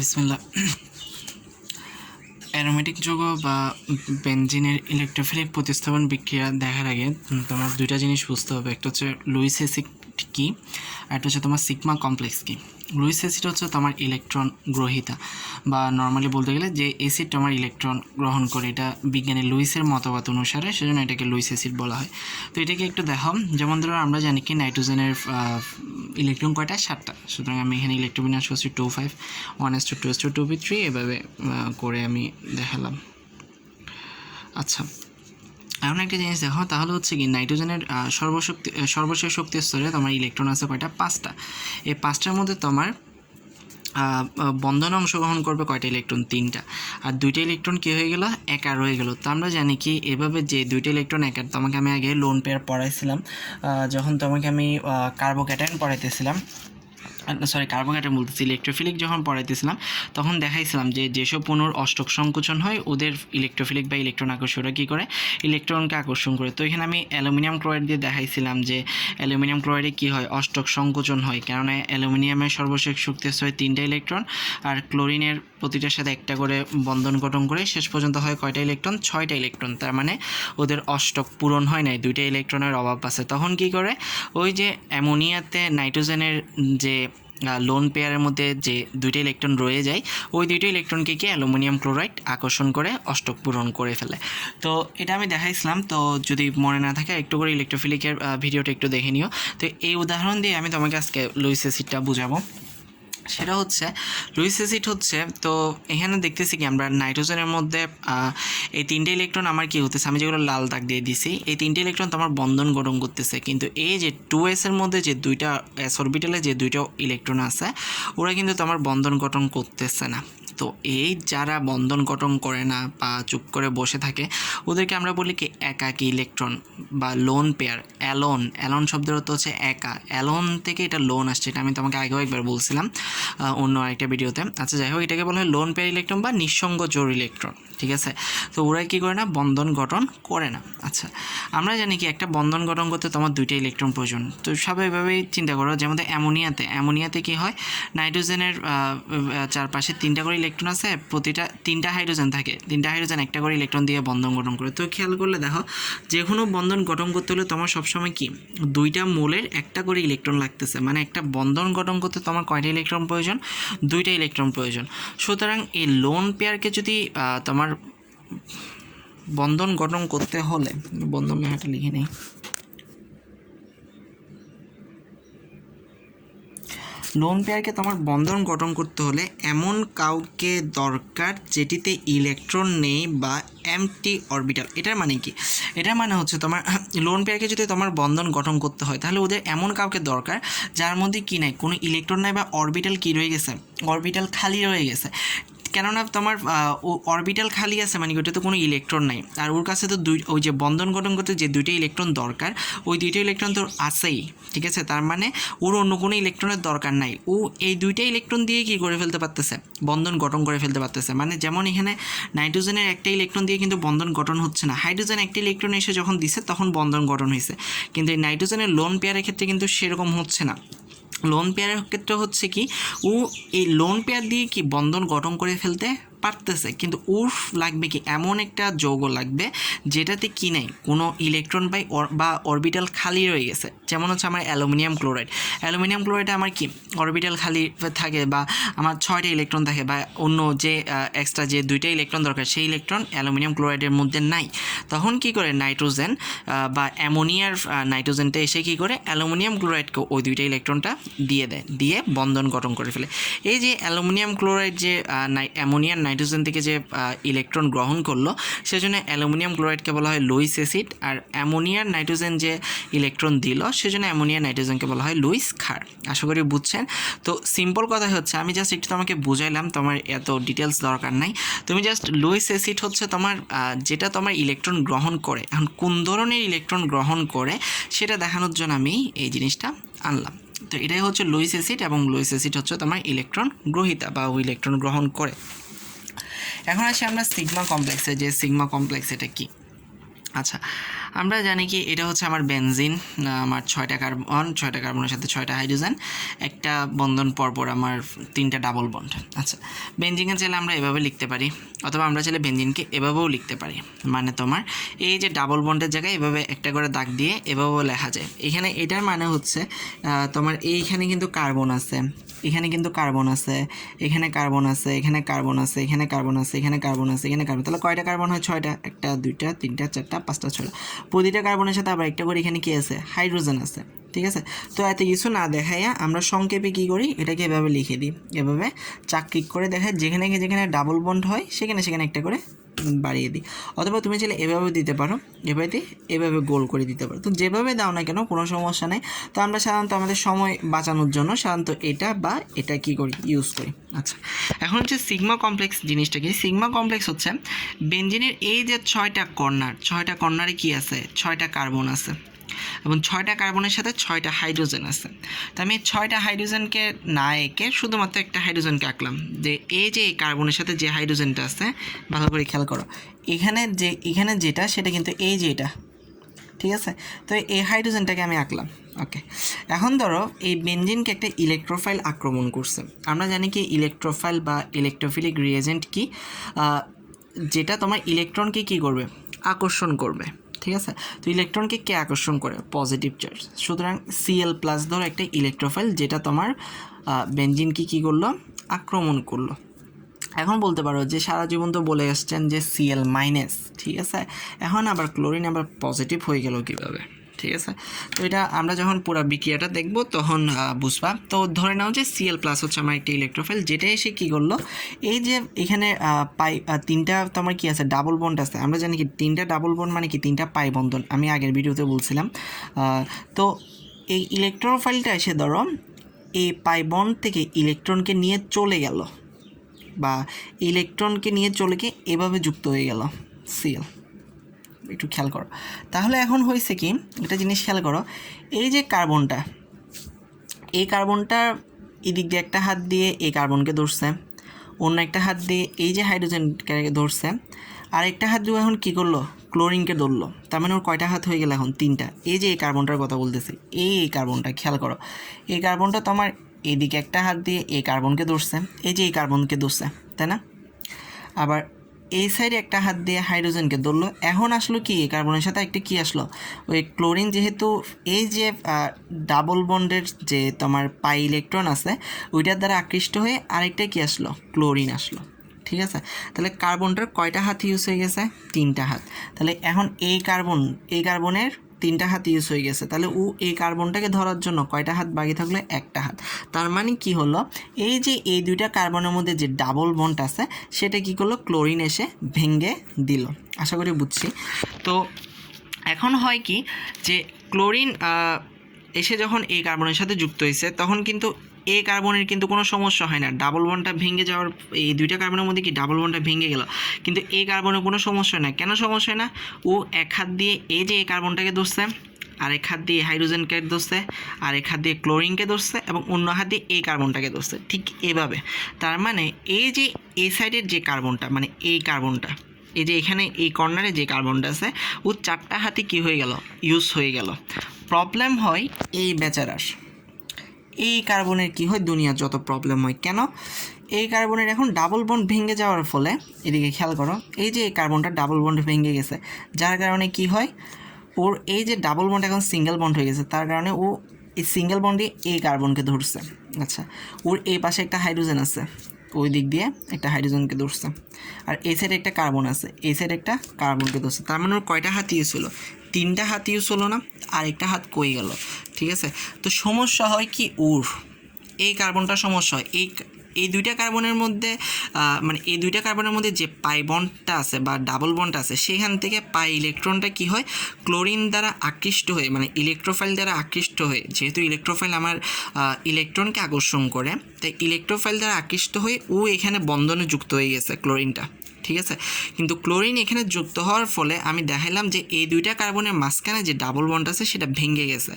বিসমিল্লাহ। অ্যারোমেটিক যৌগ বা বেনজিনের ইলেকট্রোফিলিক প্রতিস্থাপন বিক্রিয়া দেখার আগে তোমার দুইটা জিনিস বুঝতে হবে। একটা হচ্ছে লুইস অ্যাসিড কী, আর একটা হচ্ছে তোমার সিগমা কমপ্লেক্স কী। লুইস অ্যাসিড হচ্ছে তোমার ইলেকট্রন গ্রহিতা, বা নর্মালি বলতে গেলে যে অ্যাসিড তোমার ইলেকট্রন গ্রহণ করে, এটা বিজ্ঞানী লুইসের মতবাদ অনুসারে, সেজন্য এটাকে লুইস অ্যাসিড বলা হয়। তো এটাকে একটু দেখো, যেমন ধরো আমরা জানি কি নাইট্রোজেনের ইলেকট্রন কয়টা? 7টা। সুতরাং আমি এখানে ইলেকট্রন বিন্যাস করছি 2 5 1s2 2s2 2p3 এভাবে করে আমি দেখালাম। আচ্ছা, এমন একটা জিনিস দেখো, তাহলে হচ্ছে কি নাইট্রোজেনের সর্বশেষ শক্তি স্তরে তোমার ইলেকট্রন আছে কয়টা? 5টা। এই 5টার মধ্যে তোমার বন্ধনে অংশগ্রহণ করবে কয়টা ইলেকট্রন? 3টা। আর 2টা ইলেকট্রন কী হয়ে গেল? একা রয়ে গেল। তো আমরা জানি কি এভাবে যে 2টা ইলেকট্রন একার, তোমাকে আমি আগে লোন পেয়ার পড়াইছিলাম, যখন তোমাকে আমি কার্বোক্যাটায়ন পড়াইতেছিলাম, কার্বোক্যাটায়ন বলতেছি, ইলেকট্রোফিলিক যখন পড়াইতেছিলাম তখন দেখাইছিলাম যে যেসব অণুর অষ্টক সংকোচন হয় ওদের ইলেকট্রোফিলিক বা ইলেকট্রন আকর্ষণরা কী করে? ইলেকট্রনকে আকর্ষণ করে। তো এখানে আমি অ্যালুমিনিয়াম ক্লোরাইড দিয়ে দেখাইছিলাম যে অ্যালুমিনিয়াম ক্লোরাইডে কী হয়? অষ্টক সংকোচন হয়, কেননা অ্যালুমিনিয়ামের সর্বশেষ শক্তি স্তরে 3টা ইলেকট্রন, আর ক্লোরিনের প্রতিটার সাথে একটা করে বন্ধন গঠন করে শেষ পর্যন্ত হয় কয়টা ইলেকট্রন? 6টা ইলেকট্রন। তার মানে ওদের অষ্টক পূরণ হয় নাই, 2টা ইলেকট্রনের অভাব আছে। তখন কি করে? ওই যে অ্যামোনিয়াতে নাইট্রোজেনের যে লোন পেয়ারের মধ্যে যে 2টা ইলেকট্রন রয়ে যায়, ওই 2টা ইলেকট্রনকে কি অ্যালুমিনিয়াম ক্লোরাইড আকর্ষণ করে অষ্টক পূরণ করে ফেলে। তো এটা আমি দেখাইছিলাম, তো যদি মনে না থাকে একটু করে ইলেকট্রোফিলিকের ভিডিওটা একটু দেখে নিও। তো এই উদাহরণ দিয়ে আমি তোমাকে আজকে লুইস অ্যাসিডটা বুঝাবো। সেটা হচ্ছে লুইস অ্যাসিড হচ্ছে, তো এখানে দেখতেছি কি আমরা নাইট্রোজেনের মধ্যে এই 3টে ইলেকট্রন আমার কি হতেছে, আমি যেগুলো লাল দাগ দিয়ে দিছি, এই 3টে ইলেকট্রন তোমার বন্ধন গঠন করতেছে, কিন্তু এই যে 2s এর মধ্যে যে 2টা s অরবিটালে যে 2টা ইলেকট্রন আছে, ওরা কিন্তু তোমার বন্ধন গঠন করতেছে না। তো এই যারা বন্ধন গঠন করে না বা চুপ করে বসে থাকে, ওদেরকে আমরা বলি কি একাকী ইলেকট্রন বা লোন পেয়ার। অ্যালন শব্দের অর্থ হচ্ছে একা। অ্যালন থেকে এটা লোন আসছে, এটা আমি তোমাকে আগেও একবার বলছিলাম অন্য আরেকটা ভিডিওতে। আচ্ছা, যাই হোক, এটাকে বলা হয় লোন পেয়ার ইলেকট্রন বা নিঃসঙ্গ জোড় ইলেকট্রন। ঠিক আছে, তো ওরা কী করে না? বন্ধন গঠন করে না। আচ্ছা, আমরা জানি কি একটা বন্ধন গঠন করতে তোমার 2টা ইলেকট্রন প্রয়োজন। তো স্বাভাবিকভাবেই চিন্তা করো, যেমন অ্যামোনিয়াতে কী হয়? নাইট্রোজেনের চারপাশে 3টা করে ইলেকট্রন আছে, প্রতিটা 3টা হাইড্রোজেন থাকে, 3টা হাইড্রোজেন একটা করে ইলেকট্রন দিয়ে বন্ধন গঠন করে। তো খেয়াল করলে দেখো, যে কোনো বন্ধন গঠন করতে হলে তোমার সবসময় কি 2টা মোলের একটা করে ইলেকট্রন লাগতেছে, মানে একটা বন্ধন গঠন করতে তোমার কয়টা ইলেকট্রন প্রয়োজন? 2টা ইলেকট্রন প্রয়োজন। সুতরাং এই লোন পেয়ারকে যদি তোমার বন্ধন গঠন করতে হলে, বন্ধন লেখাটা লিখে নেই, লোন পেয়ারকে তোমার বন্ধন গঠন করতে হলে এমন কাউকে দরকার যেটিতে ইলেকট্রন নেই বা এমটি অরবিটাল। এটার মানে কি? এটার মানে হচ্ছে তোমার লোন পেয়ারকে যদি তোমার বন্ধন গঠন করতে হয়, তাহলে ওদের এমন কাউকে দরকার যার মধ্যে কি নাই, কোনো ইলেকট্রন নাই বা অরবিটাল কি রয়ে গেছে? অরবিটাল খালি রয়ে গেছে। কেননা তোমার অরবিটাল খালি আছে মানে ওটাতে কোনো ইলেকট্রন নাই, আর ওর কাছে তো ওই যে বন্ধন গঠন করতে যে 2টা ইলেকট্রন দরকার, ওই 2টা ইলেকট্রন তো আছেই। ঠিক আছে, তার মানে ওর অন্য কোনো ইলেকট্রনের দরকার নাই, ও এই 2টা ইলেকট্রন দিয়ে কি করে ফেলতে পারতেছে? বন্ধন গঠন করে ফেলতে পারতেছে। মানে যেমন এখানে নাইট্রোজেনের একটা ইলেকট্রন দিয়ে কিন্তু বন্ধন গঠন হচ্ছে না, হাইড্রোজেন একটা ইলেকট্রন এসে যখন দিছে তখন বন্ধন গঠন হয়েছে, কিন্তু এই নাইট্রোজেনের লোন পেয়ারের ক্ষেত্রে কিন্তু সেরকম হচ্ছে না। লোন পেয়ারের ক্ষেত্রে হচ্ছে কি, ও এই লোন পেয়ার দিয়ে কি বন্ধন গঠন করে ফেলতে পারতেছে, কিন্তু ওর লাগবে কি এমন একটা যৌগ লাগবে যেটাতে কি নেই, কোনো ইলেকট্রন বা অরবিটাল খালি রয়ে গেছে। যেমন হচ্ছে আমার অ্যালুমিনিয়াম ক্লোরাইডে আমার কি অরবিটাল খালি থাকে, বা আমার 6টা ইলেকট্রন থাকে, বা অন্য যে এক্সট্রা যে 2টা ইলেকট্রন দরকার সেই ইলেকট্রন অ্যালুমিনিয়াম ক্লোরাইডের মধ্যে নাই। তখন কি করে নাইট্রোজেন বা অ্যামোনিয়ার নাইট্রোজেনটা এসে কি করে অ্যালুমিনিয়াম ক্লোরাইডকে ওই 2টা ইলেকট্রনটা দিয়ে দেয়, দিয়ে বন্ধন গঠন করে ফেলে। এই যে অ্যালুমিনিয়াম ক্লোরাইড যে অ্যামোনিয়ার নাইট্রোজেন থেকে যে ইলেকট্রন গ্রহণ করলো, সেজন্য অ্যালুমিনিয়াম ক্লোরাইডকে বলা হয় লুইস অ্যাসিড, আর অ্যামোনিয়ার নাইট্রোজেন যে ইলেকট্রন দিল সেজন্য অ্যামোনিয়ার নাইট্রোজেনকে বলা হয় লুইস ক্ষার। আশা করি বুঝছেন। তো সিম্পল কথা হচ্ছে, আমি জাস্ট একটু তোমাকে বুঝাইলাম, তোমার এত ডিটেলস দরকার নাই। তুমি জাস্ট লুইস অ্যাসিড হচ্ছে তোমার যেটা তোমার ইলেকট্রন গ্রহণ করে, এখন কোন ধরনের ইলেকট্রন গ্রহণ করে সেটা দেখানোর জন্য আমি এই জিনিসটা আনলাম। তো এটাই হচ্ছে লুইস অ্যাসিড, এবং লুইস অ্যাসিড হচ্ছে তোমার ইলেকট্রন গ্রহিতা বা ইলেকট্রন গ্রহণ করে। এখন আসি আমরা সিগমা কমপ্লেক্সে, যে সিগমা কমপ্লেক্স এটা কি। আচ্ছা, আমরা জানি কি এটা হচ্ছে আমার বেনজিন, আমার 6টা কার্বন, 6টা কার্বনের সাথে 6টা হাইড্রোজেন, একটা বন্ধন পরপর আমার 3টা ডাবল বন্ড। আচ্ছা, বেনজিনকে চাইলে আমরা এভাবে লিখতে পারি, অথবা আমরা চাইলে বেনজিনকে এভাবেও লিখতে পারি। মানে তোমার এই যে ডাবল বন্ডের জায়গায় এভাবে একটা করে দাগ দিয়ে এভাবেও লেখা যায়। এখানে এটার মানে হচ্ছে তোমার এইখানে কিন্তু কার্বন আছে, এখানে কিন্তু কার্বন আছে, এখানে কার্বন আছে, এখানে কার্বন আছে, এখানে কার্বন আছে, এখানে কার্বন আছে, এখানে কার্বন। তাহলে কয়টা কার্বন হয়? 6টা। 1টা 2টা 3টা 4টা 5টা 6টা। প্রতিটা কার্বনের সাথে আবার একটা করে এখানে কি আছে? হাইড্রোজেন আছে। ঠিক আছে, তো এত কিছু না দেখাইয়া আমরা সংক্ষেপে কী করি, এটাকে এভাবে লিখে দিই, এভাবে চাকরিক করে দেখায়, যেখানে যেখানে ডাবল বন্ড হয় সেখানে সেখানে একটা করে বাড়িয়ে দিই। অথবা তুমি চাইলে এভাবে দিতে পারো, এভাবে গোল করে দিতে পারো। তো যেভাবে দাও না কেন কোনো সমস্যা নেই। তো আমরা সাধারণত আমাদের সময় বাঁচানোর জন্য সাধারণত এটা বা এটা কী করি, ইউজ করি। আচ্ছা, এখন হচ্ছে সিগমা কমপ্লেক্স জিনিসটা কি? সিগমা কমপ্লেক্স হচ্ছে বেনজিনের এই যে 6টা কর্নার, 6টা কর্নারে কি আছে? 6টা কার্বন আছে এবং 6টা কার্বনের সাথে 6টা হাইড্রোজেন আছে। তো আমি 6টা হাইড্রোজেনকে না এঁকে শুধুমাত্র একটা হাইড্রোজেনকে আঁকলাম, যে এই যে এই কার্বনের সাথে যে হাইড্রোজেনটা আছে, ভালো করে খেয়াল করো, এখানে যেটা সেটা কিন্তু এই যে এটা, ঠিক আছে? তো এই হাইড্রোজেনটাকে আমি আঁকলাম। ওকে, এখন ধরো এই বেনজিনকে একটা ইলেকট্রোফাইল আক্রমণ করছে। আমরা জানি কি ইলেকট্রোফাইল বা ইলেকট্রোফিলিক রিয়েজেন্ট কি, যেটা তোমার ইলেকট্রনকে কি করবে? আকর্ষণ করবে। ঠিক আছে, তো ইলেকট্রনকে কে আকর্ষণ করে? Positive charge. সুতরাং Cl+ ধরো একটা ইলেকট্রোফাইল, যেটা তোমার বেনজিনকে কী করলো? আক্রমণ করলো। এখন বলতে পারো যে সারা জীবন তো বলে আসছেন যে Cl-, ঠিক আছে, এখন আবার ক্লোরিন আবার পজিটিভ হয়ে গেল কীভাবে? ঠিক আছে, তো এটা আমরা যখন পুরো বিক্রিয়াটা দেখব তখন বুঝবা। তো ধরে নাও যে Cl+ হচ্ছে আমার একটা ইলেকট্রোফাইল, যেটা এসে কী করলো, এই যে এখানে তিনটা তোমার কি আছে? ডাবল বন্ড আছে। আমরা জানি কি 3টা ডাবল বন্ড মানে কি 3টা পাই বন্ধন, আমি আগের ভিডিওতে বলছিলাম। তো এই ইলেকট্রোফাইলটা এসে ধরো এই পাই বন্ড থেকে ইলেকট্রনকে নিয়ে চলে গেল, বা ইলেকট্রনকে নিয়ে চলে গিয়ে এভাবে যুক্ত হয়ে গেল Cl। একটু খেয়াল করো, তাহলে এখন হয়েছে কি, একটা জিনিস খেয়াল করো, এই যে কার্বনটা, এই কার্বনটা এদিক দিয়ে একটা হাত দিয়ে এই কার্বনকে ধরছে, অন্য একটা হাত দিয়ে এই যে হাইড্রোজেনকে ধরছে, আর একটা হাত দিয়ে এখন কী করলো? ক্লোরিনকে ধরলো। তার মানে ওর কয়টা হাত হয়ে গেল? এখন 3টা। এই যে এই কার্বনটার কথা বলতেছি, এই কার্বনটা খেয়াল করো, এই কার্বনটা তো আমার এদিকে একটা হাত দিয়ে এই কার্বনকে ধরছে, এই যে এই কার্বনকে ধরছে, তাই না? আবার এই সাইডে একটা হাত দিয়ে হাইড্রোজেনকে ধরলো। এখন আসলো কি, এই কার্বনের সাথে একটা কি আসলো? ওই ক্লোরিন, যেহেতু এই যে ডাবল বন্ডের যে তোমার পাই ইলেকট্রন আছে, ওইটার দ্বারা আকৃষ্ট হয়ে আরেকটা কি আসলো? ক্লোরিন আসলো। ঠিক আছে, তাহলে কার্বনটার কয়টা হাত ইউজ হয়ে গেছে? 3টা হাত। তাহলে এখন এই কার্বনের 3টা হাত ইউজ হয়ে গেছে, তাহলে এই কার্বনটাকে ধরার জন্য কয়টা হাত বাকি থাকলো? একটা হাত। তার মানে কি হলো, এই যে এই 2টা কার্বনের মধ্যে যে ডাবল বন্ড আছে সেটা কি করলো? ক্লোরিন এসে ভেঙে দিল। আশা করি বুঝছি। তো এখন হয় কি, যে ক্লোরিন এসে যখন এই কার্বনের সাথে যুক্ত হয়েছে তখন কিন্তু এই কার্বনের কিন্তু কোনো সমস্যা হয় না। ডাবল বন্ডটা ভেঙে যাওয়ার, এই 2টা কার্বনের মধ্যে কি ডাবল বন্ডটা ভেঙে গেল, কিন্তু এই কার্বনের কোনো সমস্যা হয় না। কেন সমস্যা হয় না? ও এক হাত দিয়ে এই যে এই কার্বনটাকে ধরছে, আর এক হাত দিয়ে হাইড্রোজেনকে ধরছে, আর এক হাত দিয়ে ক্লোরিনকে ধরছে, এবং অন্য হাত দিয়ে এই কার্বনটাকে ধরছে, ঠিক এভাবে। তার মানে এই যে এই সাইডের যে কার্বনটা, মানে এই কার্বনটা, এই যে এখানে এই কর্নারে যে কার্বনটা আছে, ও 4টা হাতে কী হয়ে গেল? ইউজ হয়ে গেল। প্রবলেম হয় এই বেচারার, এই কার্বনের কি হয়? দুনিয়ার যত প্রবলেম হয়। কেন? এই কার্বনের এখন ডাবল বন্ড ভেঙে যাওয়ার ফলে, এদিকে খেয়াল করো, এই যে এই কার্বনটা ডাবল বন্ড ভেঙে গেছে, যার কারণে কি হয়, ওর এই যে ডাবল বন্ড এখন সিঙ্গেল বন্ড হয়ে গেছে, তার কারণে ও এই সিঙ্গেল বন্ডে এই কার্বনকে ধরছে। আচ্ছা, ওর এই পাশে একটা হাইড্রোজেন আছে, ওই দিক দিয়ে একটা হাইড্রোজেনকে ধরছে, আর এই সাইডে একটা কার্বন আছে, এই সাইডে একটা কার্বনকে ধরছে। তার মানে ওর কয়টা হাত ইউজ হলো? 3টা হাত ইউজ হলো না? আর একটা হাত কই গেল? ঠিক আছে, তো সমস্যা হয় কি, ওর এই কার্বনটা সমস্যা হয়, এই 2টা কার্বনের মধ্যে, মানে এই 2টা কার্বনের মধ্যে যে পাই বন্ডটা আছে বা ডাবল বন্ড আছে, সেখান থেকে পাই ইলেকট্রনটা কি হয়? ক্লোরিন দ্বারা আকৃষ্ট হয়ে, মানে ইলেকট্রোফাইল দ্বারা আকৃষ্ট হয়ে, যেহেতু ইলেকট্রোফাইল আমার ইলেকট্রনকে আকর্ষণ করে, তাই ইলেকট্রোফাইল দ্বারা আকৃষ্ট হয়ে ও এখানে বন্ধনে যুক্ত হয়ে গেছে ক্লোরিনটা। ঠিক আছে, কিন্তু ক্লোরিন এখানে যুক্ত হওয়ার ফলে আমি দেখাইলাম যে এই 2টা কার্বনের মাঝখানে যে ডাবল বন্ড আছে সেটা ভেঙে গেছে।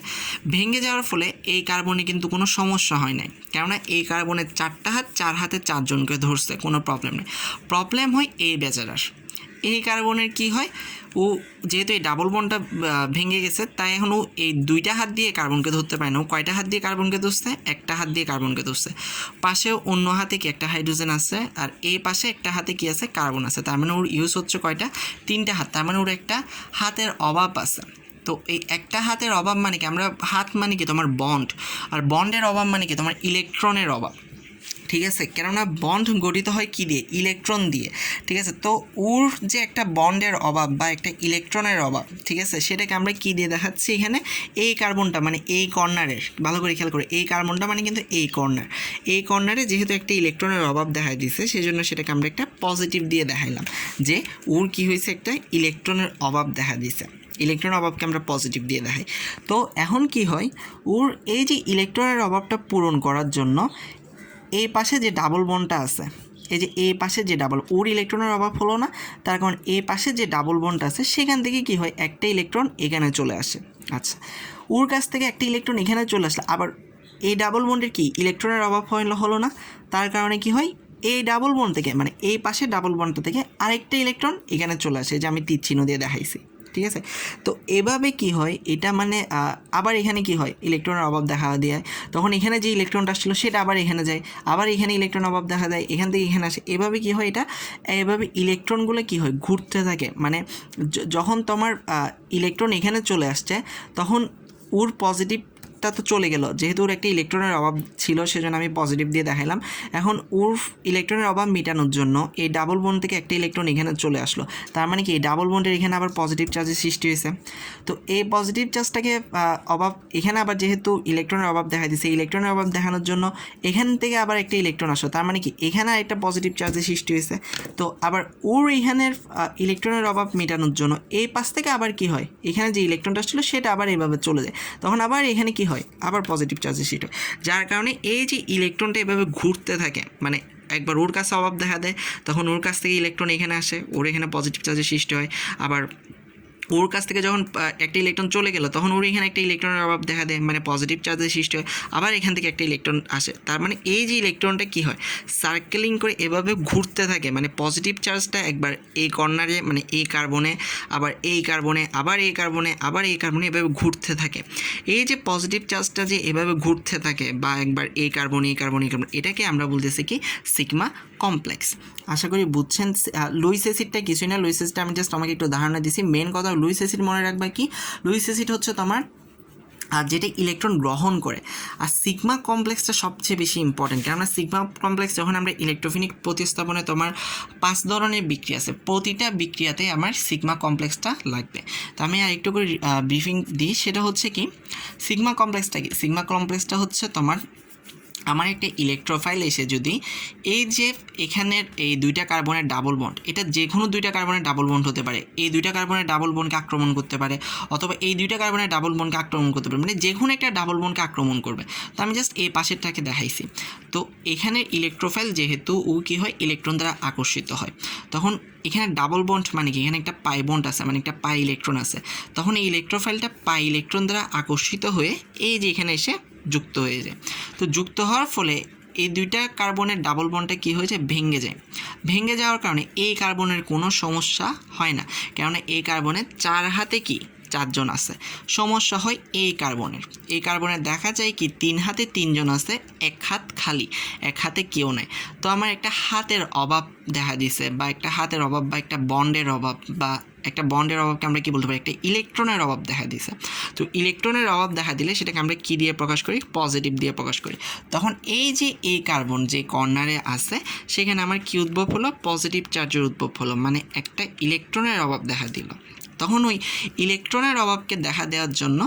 ভেঙে যাওয়ার ফলে এই কার্বনে কিন্তু কোনো সমস্যা হয় নাই, কেননা এই কার্বনের 4টা হাত, 4 হাতে 4 জনকে ধরছে, কোনো প্রবলেম নেই। প্রবলেম হয় এই বেচারার, এই কার্বনের কি হয়, ও যেহেতু এই ডাবল বন্ডটা ভেঙে গেছে তাই এখন ও এই দুইটা হাত দিয়ে কার্বনকে ধরতে পারে না। ও কয়টা হাত দিয়ে কার্বনকে ধরছে? একটা হাত দিয়ে কার্বনকে ধরছে। পাশেও অন্য হাতে কি একটা হাইড্রোজেন আছে, আর এই পাশে একটা হাতে কি আছে? কার্বন আছে। তার মানে ওর ইউজ হচ্ছে কয়টা? 3টা হাত। তার মানে ওর একটা হাতের অভাব আছে। তো এই একটা হাতের অভাব মানে কি, আমরা হাত মানে কি তোমার বন্ড, আর বন্ডের অভাব মানে কি তোমার ইলেকট্রনের অভাব, ঠিক আছে? কেননা বন্ড গঠিত হয় কী দিয়ে? ইলেকট্রন দিয়ে, ঠিক আছে? তো ওর যে একটা বন্ডের অভাব বা একটা ইলেকট্রনের অভাব, ঠিক আছে, সেটাকে আমরা কী দিয়ে দেখাচ্ছি এখানে? এই কার্বনটা মানে এই কর্নারের, ভালো করে খেয়াল করে, এই কার্বনটা মানে কিন্তু এই কর্নারে যেহেতু একটা ইলেকট্রনের অভাব দেখা দিয়েছে, সেই জন্য সেটাকে আমরা একটা পজিটিভ দিয়ে দেখাইলাম যে ওর কী হয়েছে? একটা ইলেকট্রনের অভাব দেখা দিয়েছে। ইলেকট্রনের অভাবকে আমরা পজিটিভ দিয়ে দেখাই। তো এখন কি হয়, ওর এই যে ইলেকট্রনের অভাবটা পূরণ করার জন্য এই পাশে যে ডাবল বন্ডটা আছে, এই যে এই পাশে যে ওর ইলেকট্রনের অভাব হলো না, তার কারণ এই পাশে যে ডাবল বন্ড আছে সেখান থেকে কি হয়? একটা ইলেকট্রন এখানে চলে আসে। আচ্ছা, ওর কাছ থেকে একটা ইলেকট্রন এখানে চলে আসলে আবার এই ডাবল বন্ডের কি ইলেকট্রনের অভাব হলো না, তার কারণে কি হয়? এই ডাবল বন্ড থেকে মানে এই পাশে ডাবল বন্ডটা থেকে আরেকটা ইলেকট্রন এখানে চলে আসে, যে আমি তীর চিহ্ন দিয়ে দেখাইছি, ঠিক আছে? তো এভাবে কি হয়, এটা মানে আবার এখানে কি হয়? ইলেকট্রনের অভাব দেখা দেয়, তখন এখানে যে ইলেকট্রনটা আসছিল সেটা আবার এখানে যায়, আবার এখানে ইলেকট্রন অভাব দেখা দেয়, এখান থেকে এখানে আসে। এভাবে কি হয়? এটা এভাবে ইলেকট্রনগুলো কি হয়? ঘুরতে থাকে। মানে যখন তোমার ইলেকট্রন এখানে চলে আসছে তখন ওর পজিটিভটা তো চলে গেল, যেহেতু ওর একটা ইলেকট্রনের অভাব ছিল সেজন্য আমি পজিটিভ দিয়ে দেখাইলাম। এখন ওর ইলেকট্রনের অভাব মেটানোর জন্য এই ডাবল বন্ড থেকে একটা ইলেকট্রন এখানে চলে আসলো, তার মানে কি এই ডাবল বন্ডের এখানে আবার পজিটিভ চার্জের সৃষ্টি হয়েছে। তো এই পজিটিভ চার্জটাকে অভাব, এখানে আবার যেহেতু ইলেকট্রনের অভাব দেখা দিচ্ছে, ইলেকট্রনের অভাব দেখানোর জন্য এখান থেকে আবার একটা ইলেকট্রন আসলো, তার মানে কি এখানে একটা পজিটিভ চার্জের সৃষ্টি হয়েছে। তো আবার ওর এখানের ইলেকট্রনের অভাব মেটানোর জন্য এই পাশ থেকে আবার কি হয়, এখানে যে ইলেকট্রনটা ছিল সেটা আবার এইভাবে চলে যায়, তখন আবার এখানে কি হয়? আবার পজিটিভ চার্জের সৃষ্টি হয়, যার কারণে এই যে ইলেকট্রনটা এভাবে ঘুরতে থাকে। মানে একবার ওর কাছে অভাব দেখা দেয়, তখন ওর কাছ থেকে ইলেকট্রন এখানে আসে, ওর এখানে পজিটিভ চার্জের সৃষ্টি হয়। আবার ওর কাছ থেকে যখন একটা ইলেকট্রন চলে গেল তখন ওর এখানে একটা ইলেকট্রনের অভাব দেখা দেয়, মানে পজিটিভ চার্জের সৃষ্টি হয়। আবার এখান থেকে একটা ইলেকট্রন আসে, তার মানে এই যে ইলেকট্রনটা কি হয়? সার্কেলিং করে এভাবে ঘুরতে থাকে। মানে পজিটিভ চার্জটা একবার এই কর্নারে মানে এই কার্বনে, আবার এই কার্বনে, আবার এই কার্বনে, আবার এই কার্বনে, এভাবে ঘুরতে থাকে। এই যে পজিটিভ চার্জটা যে এভাবে ঘুরতে থাকে, বা একবার এই কার্বন, এই কার্বন, এই কার্বন, এটাকে আমরা বলতেছি কি? Sigma complex. আশা করি বুঝছেন। লুইস অ্যাসিডটা কিছুই না, লুইস অ্যাসিডটা আমি জাস্ট আমাকে একটু ধারণা দিছি। মেন কথা লুইস অ্যাসিড মনে রাখবা কি, লুইস অ্যাসিড হচ্ছে তোমার আর যেটা ইলেকট্রন গ্রহণ করে। আর সিগমা কমপ্লেক্সটা সবচেয়ে বেশি ইম্পর্টেন্ট, কেননা সিগমা কমপ্লেক্স যখন আমরা ইলেকট্রোফিলিক প্রতিস্থাপনে তোমার 5 ধরনের বিক্রিয়া আছে, প্রতিটা বিক্রিয়াতে আমার সিগমা কমপ্লেক্সটা লাগবে। তো আমি আরেকটু করে ব্রিফিং দিই, সেটা হচ্ছে কি সিগমা কমপ্লেক্সটা কি? সিগমা কমপ্লেক্সটা হচ্ছে তোমার আমার একটা ইলেকট্রোফাইল এসে যদি এই যে এখানের এই দুইটা কার্বনের ডাবল বন্ড, এটা যে কোনো দুইটা কার্বনের ডাবল বন্ড হতে পারে, এই দুইটা কার্বনের ডাবল বন্ডকে আক্রমণ করতে পারে, অথবা এই দুইটা কার্বনের ডাবল বন্ডকে আক্রমণ করতে পারে, মানে যে কোনো একটা ডাবল বন্ডকে আক্রমণ করবে। তো আমি জাস্ট এই পাশেরটাকে দেখাইছি। তো এখানে ইলেকট্রোফাইল যেহেতু ও কী হয়? ইলেকট্রন দ্বারা আকর্ষিত হয়। তখন এখানে ডাবল বন্ড মানে কি? এখানে একটা পাই বন্ড আছে, মানে একটা পাই ইলেকট্রন আছে। তখন এই ইলেকট্রোফাইলটা পাই ইলেকট্রন দ্বারা আকর্ষিত হয়ে এই যে এখানে এসে যুক্ত হয়ে যায়। তো যুক্ত হওয়ার ফলে এই দুইটা কার্বনের ডাবল বন্ডটা কী হয়ে যায়? ভেঙে যায়। ভেঙে যাওয়ার কারণে এই কার্বনের কোনো সমস্যা হয় না, কেননা এই কার্বনের 4 হাতে কি 4 জন আছে। সমস্যা হয় এই কার্বনের দেখা যায় কি 3 হাতে 3 জন আছে, 1 হাত খালি, 1 হাতে কেউ নাই। তো আমার একটা হাতের অভাব দেখা দিছে, বা একটা হাতের অভাব, বা একটা বন্ডের অভাব, বা একটা বন্ডের অভাবকে আমরা কী বলতে পারি? একটা ইলেকট্রনের অভাব দেখা দিছে। তো ইলেকট্রনের অভাব দেখা দিলে সেটাকে আমরা কী দিয়ে প্রকাশ করি? পজিটিভ দিয়ে প্রকাশ করি। তখন এই যে এই কার্বন যে কর্নারে আছে সেখানে আমার কী উদ্ভব হলো? পজিটিভ চার্জের উদ্ভব হলো, মানে একটা ইলেকট্রনের অভাব দেখা দিল। তখন ওই ইলেকট্রনের অভাবকে দেখা দেওয়ার জন্য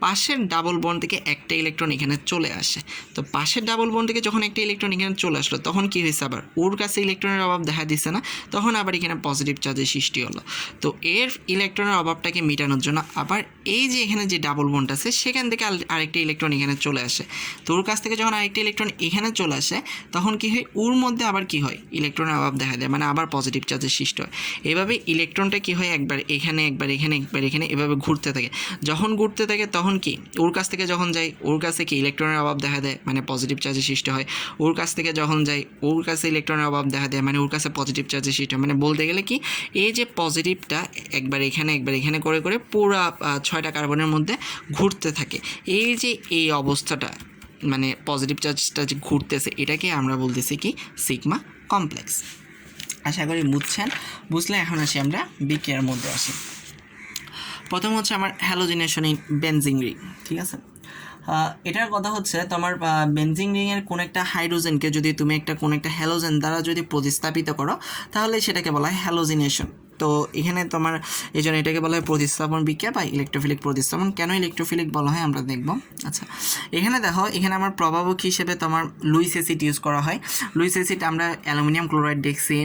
পাশের ডাবল বন্ড থেকে একটা ইলেকট্রন এখানে চলে আসে। তো পাশের ডাবল বন্ড থেকে যখন একটা ইলেকট্রন এখানে চলে আসলো তখন কী হয়েছে? আবার ওর কাছে ইলেকট্রনের অভাব দেখা দিচ্ছে না, তখন আবার এখানে পজিটিভ চার্জের সৃষ্টি হলো। তো এর ইলেকট্রনের অভাবটাকে মেটানোর জন্য আবার এই যে এখানে যে ডাবল বন্ড আছে সেখান থেকে আরেকটা ইলেকট্রন এখানে চলে আসে। তো ওর কাছ থেকে যখন আরেকটা ইলেকট্রন এখানে চলে আসে তখন কী হয়? ওর মধ্যে আবার কী হয়? ইলেকট্রনের অভাব দেখা দেয়, মানে আবার পজিটিভ চার্জের সৃষ্টি হয়। এভাবে ইলেকট্রনটা কী হয়? একবার এখানে, একবার এখানে, একবার এখানে, এভাবে ঘুরতে থাকে। যখন ঘুরতে থাকে তখন তখন কি ওর কাছ থেকে যখন যাই ওর কাছে কি ইলেকট্রনের অভাব দেখা দেয়, মানে পজিটিভ চার্জের সৃষ্টি হয়। ওর কাছ থেকে যখন যাই ওর কাছে ইলেকট্রনের অভাব দেখা দেয়, মানে ওর কাছে পজিটিভ চার্জের সৃষ্টি হয়। মানে বলতে গেলে কি এই যে পজিটিভটা একবার এখানে করে করে পুরো 6টা কার্বনের মধ্যে ঘুরতে থাকে। এই যে এই অবস্থাটা মানে পজিটিভ চার্জটা যে ঘুরতেছে এটাকে আমরা বলতেছি কি সিগমা কমপ্লেক্স। আশা করি বুঝছেন। বুঝলে এখন আসি আমরা বিক্রিয়ার মধ্যে আসি। প্রথম হচ্ছে আমার হ্যালোজিনেশন ইন বেনজিন রিং, ঠিক আছে। এটার কথা হচ্ছে তোমার বেনজিন রিংয়ের কোন একটা হাইড্রোজেনকে যদি তুমি কোন একটা হ্যালোজেন দ্বারা যদি প্রতিস্থাপিত করো তাহলে সেটাকে বলা হয় হ্যালোজিনেশন। তো এখানে তোমার এই জন্য এটাকে বলা হয় প্রতিস্থাপন বিক্রিয়া বা ইলেকট্রোফিলিক প্রতিস্থাপন। কেন ইলেকট্রোফিলিক বলা হয় আমরা দেখব। আচ্ছা, এখানে দেখো এখানে আমার প্রভাবক হিসেবে তোমার লুইস অ্যাসিড ইউজ করা হয়। লুইস অ্যাসিড আমরা অ্যালুমিনিয়াম ক্লোরাইড দেখছি,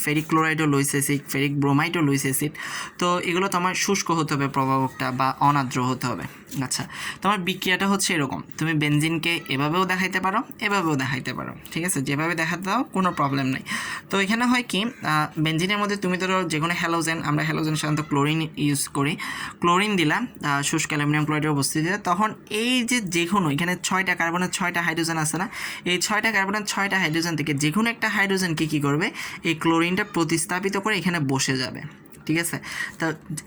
ফেরিক ক্লোরাইডও লুইস অ্যাসিড, ফেরিক ব্রোমাইডও লুইস অ্যাসিড। তো এগুলো তোমার শুষ্ক হতে হবে প্রভাবকটা বা অনার্দ্র হতে হবে। আচ্ছা, তোমার বিক্রিয়াটা হচ্ছে এরকম, তুমি বেনজিনকে এভাবেও দেখাইতে পারো এভাবেও দেখাইতে পারো, ঠিক আছে। যেভাবে দেখাতে দাও কোনো প্রবলেম নেই। তো এখানে হয় কি বেনজিনের মধ্যে তুমি ধরো যে কোনো হ্যালোজেন, আমরা হ্যালোজেন সাধারণত ক্লোরিন ইউজ করি, ক্লোরিন দিলাম শুষ্ক অ্যালুমিনিয়াম ক্লোরাইডের উপস্থিতিতে, তখন এই যে কোনো এখানে 6টা কার্বনের 6টা হাইড্রোজেন আছে না, এই 6টা কার্বনের 6টা হাইড্রোজেন থেকে যে কোনো একটা হাইড্রোজেনকে কী করবে এই ক্লোরিনটা প্রতিস্থাপিত করে এখানে বসে যাবে, ঠিক আছে। তো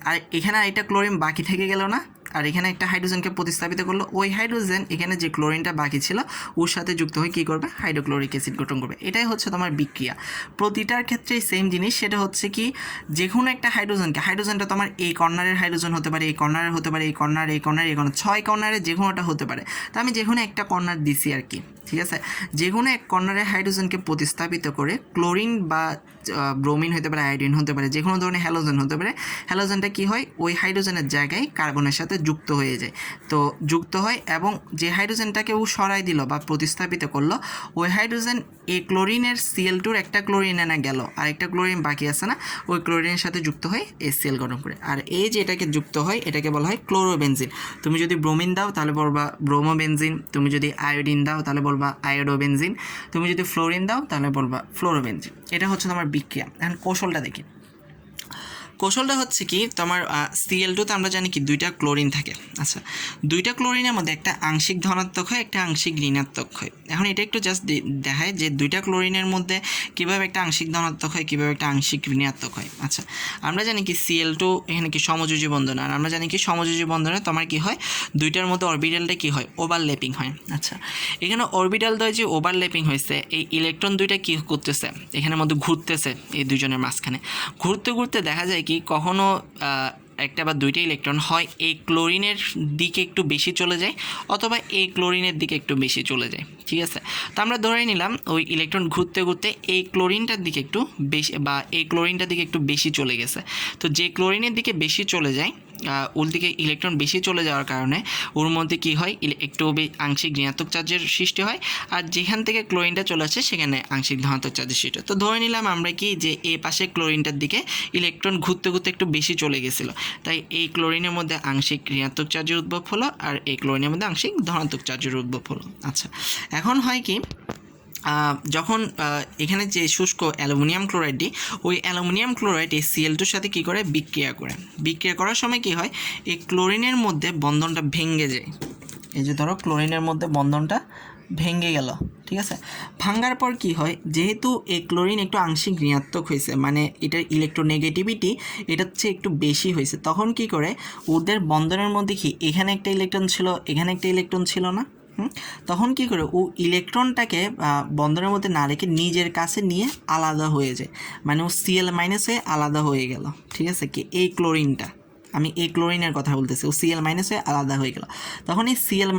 আর এখানে এটা ক্লোরিন বাকি থেকে গেল না, আর এখানে একটা হাইড্রোজেনকে প্রতিস্থাপিত করলো, ওই হাইড্রোজেন এখানে যে ক্লোরিনটা বাকি ছিল ওর সাথে যুক্ত হয়ে কী করবে হাইড্রোক্লোরিক অ্যাসিড গঠন করবে। এটাই হচ্ছে তোমার বিক্রিয়া। প্রতিটার ক্ষেত্রেই সেম জিনিস, সেটা হচ্ছে কি যে কোনো একটা হাইড্রোজেনটা তোমার এই কর্নারের হাইড্রোজেন হতে পারে, এই কর্নারের হতে পারে, এই কর্নার, এই কর্নার, এই কর্নার, 6 কর্নারে যে কোনোটা হতে পারে। তো আমি যে কোনো একটা কর্নার দিছি আর কি, ঠিক আছে। যে কোনো এক কর্নারে হাইড্রোজেনকে প্রতিস্থাপিত করে ক্লোরিন বা ব্রোমিন হতে পারে, আয়োডিন হতে পারে, যে কোনো ধরনের হ্যালোজেন হতে পারে, হ্যালোজেনটা কী হয় ওই হাইড্রোজেনের জায়গায় কার্বনের সাথে যুক্ত হয়ে যায়। তো যুক্ত হয় এবং যে হাইড্রোজেনটাকে ও সরাই দিল বা প্রতিস্থাপিত করলো, ওই হাইড্রোজেন এই ক্লোরিনের Cl2 একটা ক্লোরিন এনে গেল, আর একটা ক্লোরিন বাকি আছে না, ওই ক্লোরিনের সাথে যুক্ত হয় HCl গঠন করে। আর এই যে এটাকে যুক্ত হয় এটাকে বলা হয় ক্লোরোবেনজিন। তুমি যদি ব্রোমিন দাও তাহলে বলবা ব্রোমোবেনজিন, তুমি যদি আয়োডিন দাও তাহলে বলবা আয়োডোবেনজিন, তুমি যদি ফ্লোরিন দাও তাহলে বলবা ফ্লোরোবেনজিন। এটা হচ্ছে তোমার বিক্রিয়া। এখন কৌশলটা দেখি। কৌশলটা হচ্ছে কি তোমার Cl2তে আমরা জানি কি 2টা ক্লোরিন থাকে। আচ্ছা, 2টা ক্লোরিনের মধ্যে একটা আংশিক ধনাত্মক হয়, একটা আংশিক ঋণাত্মক হয়। এখন এটা একটু জাস্ট দেখায় যে 2টা ক্লোরিনের মধ্যে কীভাবে একটা আংশিক ধনাত্মক হয়, কীভাবে একটা আংশিক ঋণাত্মক হয়। আচ্ছা, আমরা জানি কি Cl2 এখানে কি সমযোজী বন্ধন, আর আমরা জানি কি সমযোজী বন্ধনে তোমার কি হয় 2টার মধ্যে অরবিটালটা কি হয় ওভারল্যাপিং হয়। আচ্ছা, এখানে অরবিটাল দ্বয় যে ওভারল্যাপিং হয়েছে, এই ইলেকট্রন 2টা কী করতেছে এখানের মধ্যে ঘুরতেছে, এই দুজনের মাঝখানে ঘুরতে ঘুরতে দেখা যায় কি কখনো একটা বা 2টা ইলেকট্রন হয় এই ক্লোরিনের দিকে একটু বেশি চলে যায়, অথবা এই ক্লোরিনের দিকে একটু বেশি চলে যায়, ঠিক আছে। তো আমরা ধরে নিলাম ওই ইলেকট্রন ঘুরতে ঘুরতে এই ক্লোরিনটার দিকে একটু বেশি বা এই ক্লোরিনটার দিকে একটু বেশি চলে গেছে। তো যে ক্লোরিনের দিকে বেশি চলে যায় ওর দিকে ইলেকট্রন বেশি চলে যাওয়ার কারণে ওর মধ্যে কী হয় একটু আংশিক ঋণাত্মক চার্জের সৃষ্টি হয়, আর যেখান থেকে ক্লোরিনটা চলে আসে সেখানে আংশিক ধনাত্মক চার্জের সৃষ্টি হয়। তো ধরে নিলাম আমরা কি যে এ পাশে ক্লোরিনটার দিকে ইলেকট্রন ঘুরতে ঘুরতে একটু বেশি চলে গেছিলো, তাই এই ক্লোরিনের মধ্যে আংশিক ঋণাত্মক চার্জের উদ্ভব হলো, আর এই ক্লোরিনের মধ্যে আংশিক ধনাত্মক চার্জের উদ্ভব হলো। আচ্ছা, এখন হয় কি যখন এখানে যে শুষ্ক অ্যালুমিনিয়াম ক্লোরাইডটি, ওই অ্যালুমিনিয়াম ক্লোরাইড এই Cl2-র সাথে কী করে বিক্রিয়া করে, বিক্রিয়া করার সময় কী হয় এই ক্লোরিনের মধ্যে বন্ধনটা ভেঙে যায়। এই যে ধরো ক্লোরিনের মধ্যে বন্ধনটা ভেঙে গেল, ঠিক আছে। ভাঙার পর কি হয়, যেহেতু এই ক্লোরিন একটু আংশিক ঋণাত্মক হয়েছে, মানে এটার ইলেকট্রোনেগেটিভিটি এটা হচ্ছে একটু বেশি হয়েছে, তখন কি করে ওদের বন্ধনের মধ্যে কি এখানে একটা ইলেকট্রন ছিল, এখানে একটা ইলেকট্রন ছিল না, তখন কি করে ও ইলেকট্রনটাকে বন্ধনের মধ্যে না রেখে নিজের কাছে নিয়ে আলাদা হয়ে যায়, মানে ও Cl- হয়ে আলাদা হয়ে গেল, ঠিক আছে। কি এই ক্লোরিনটা, আমি এই ক্লোরিনের কথা বলতেছি, ও Cl- হয়ে আলাদা হয়ে গেল। তখন এই Cl-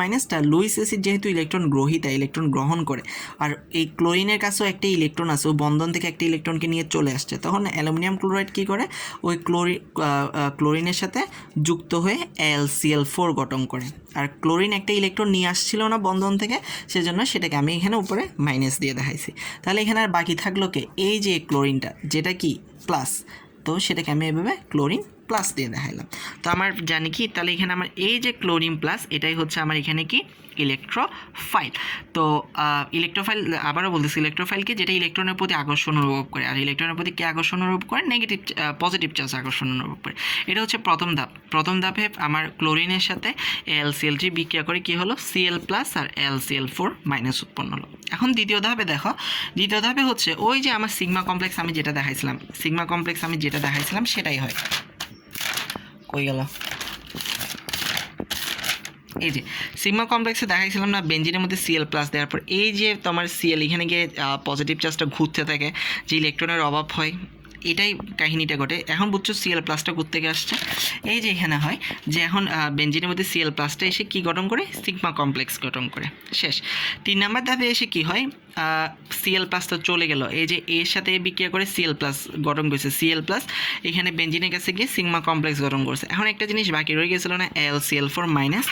লুইস অ্যাসিড যেহেতু ইলেকট্রন গ্রহীতা, ইলেকট্রন গ্রহণ করে, আর এই ক্লোরিনের কাছেও একটা ইলেকট্রন আছে, ও বন্ধন থেকে একটা ইলেকট্রনকে নিয়ে চলে আসছে, তখন অ্যালুমিনিয়াম ক্লোরাইড কী করে ওই ক্লোরিনের সাথে যুক্ত হয়ে Al_Cl4 গঠন করে। আর ক্লোরিন একটা ইলেকট্রন নিয়ে আসছিল না বন্ধন থেকে, সেজন্য সেটাকে আমি এখানে উপরে মাইনাস দিয়ে দেখাইছি। তাহলে এখানে আর বাকি থাকলো কে এই যে ক্লোরিনটা, যেটা কি প্লাস, তো সেটাকে আমি এভাবে ক্লোরিন প্লাস দিয়ে দেখাইলাম। তো আমার জানি কি তাহলে এখানে আমার এই যে ক্লোরিন প্লাস এটাই হচ্ছে আমার এখানে কি ইলেকট্রোফাইল। তো ইলেকট্রোফাইল আবারও বলতেছি ইলেকট্রোফাইল কি, যেটা ইলেকট্রনের প্রতি আকর্ষণ অনুভব করে। আর ইলেকট্রনের প্রতি কে আকর্ষণ অনুভব করে? নেগেটিভ পজিটিভ চার্জ আকর্ষণ অনুভব করে। এটা হচ্ছে প্রথম ধাপ। প্রথম ধাপে আমার ক্লোরিনের সাথে LCl3 বিক্রিয়া করে কি হলো Cl প্লাস আর LCl4 মাইনাস উৎপন্ন হলো। এখন দ্বিতীয় ধাপে দেখো, দ্বিতীয় ধাপে হচ্ছে ওই যে আমার সিগমা কমপ্লেক্স আমি যেটা দেখাইছিলাম সেটাই হয়। কই গেল? এই যে সিগমা কমপ্লেক্সে দেখাইছিলাম না বেঞ্জিনের মধ্যে Cl প্লাস দেওয়ার পর এই যে তোমার Cl এখানে গিয়ে পজিটিভ চার্জটা ঘুরতে থাকে, যে ইলেকট্রনের অভাব হয়, এটাই কাহিনীটা ঘটে। এখন বুঝছো Cl প্লাসটা ঘুরতে গিয়ে আসছে, এই যে এখানে হয় যে এখন বেঞ্জিনের মধ্যে Cl প্লাসটা এসে কি গঠন করে? সিগমা কমপ্লেক্স গঠন করে। শেষ। 3 নাম্বার ধাপে এসে কি হয়? Cl প্লাস তো চলে গেল, এই যে এর সাথে বিক্রিয়া করে Cl প্লাস গঠন করেছে, Cl প্লাস এখানে বেঞ্জিনের কাছে গিয়ে সিগমা কমপ্লেক্স গঠন করছে। এখন একটা জিনিস বাকি রয়ে গেছিলো না, LCl4 মাইনাস।